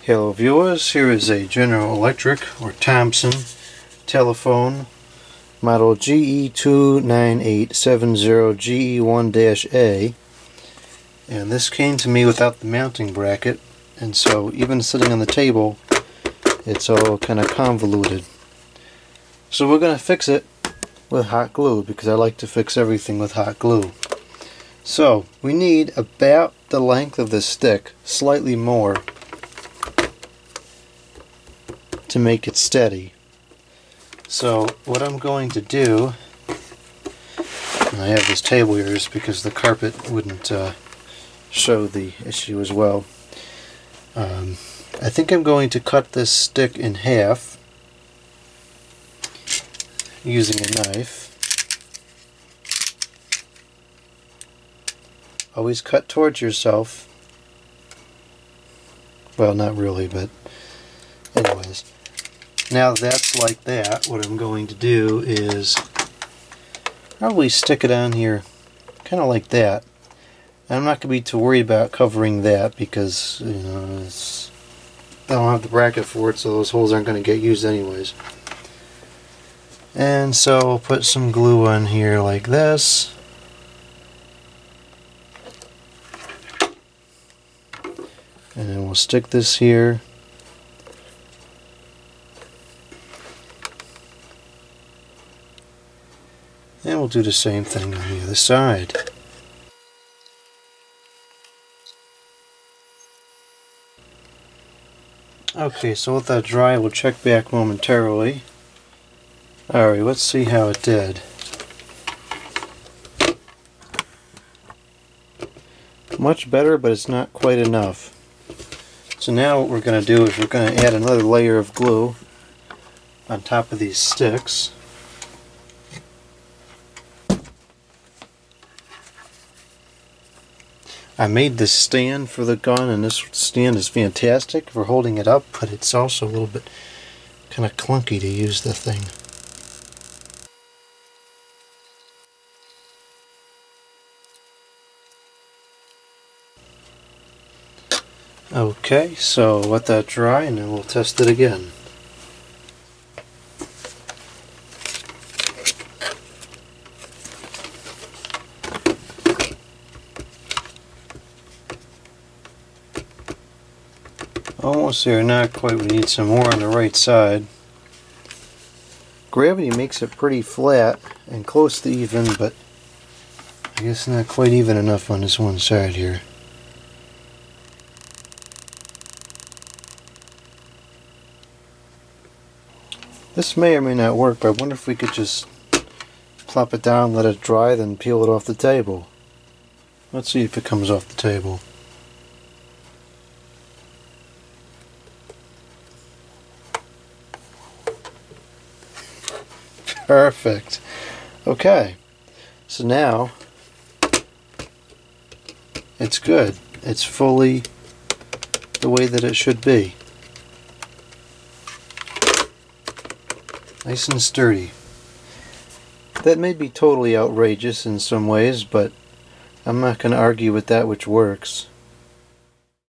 Hello viewers, here is a General Electric or Thomson telephone model GE29870GE1-A, and this came to me without the mounting bracket, and so even sitting on the table it's all kind of convoluted. So we're going to fix it with hot glue because I like to fix everything with hot glue. So we need about the length of the stick, slightly more, to make it steady. So what I'm going to do, and I have this table here just because the carpet wouldn't show the issue as well. I think I'm going to cut this stick in half using a knife. Always cut towards yourself. Well, not really, but anyways. Now that's like that, what I'm going to do is probably stick it on here kind of like that. And I'm not going to be too worried about covering that because, you know, I don't have the bracket for it, so those holes aren't going to get used anyways. And so I'll put some glue on here like this. And then we'll stick this here. And we'll do the same thing on the other side. Okay, so let that dry. We'll check back momentarily. Alright, let's see how it did. Much better, but it's not quite enough. So now what we're going to do is we're going to add another layer of glue on top of these sticks. I made this stand for the gun, and this stand is fantastic for holding it up, but it's also a little bit kind of clunky to use the thing. Okay, so let that dry and then we'll test it again. Almost there, not quite. We need some more on the right side. Gravity makes it pretty flat and close to even, but I guess not quite even enough on this one side here. This may or may not work, but I wonder if we could just plop it down, let it dry, then peel it off the table. Let's see if it comes off the table. Perfect. Okay, so now it's good. It's fully the way that it should be. Nice and sturdy. That may be totally outrageous in some ways, but I'm not going to argue with that which works.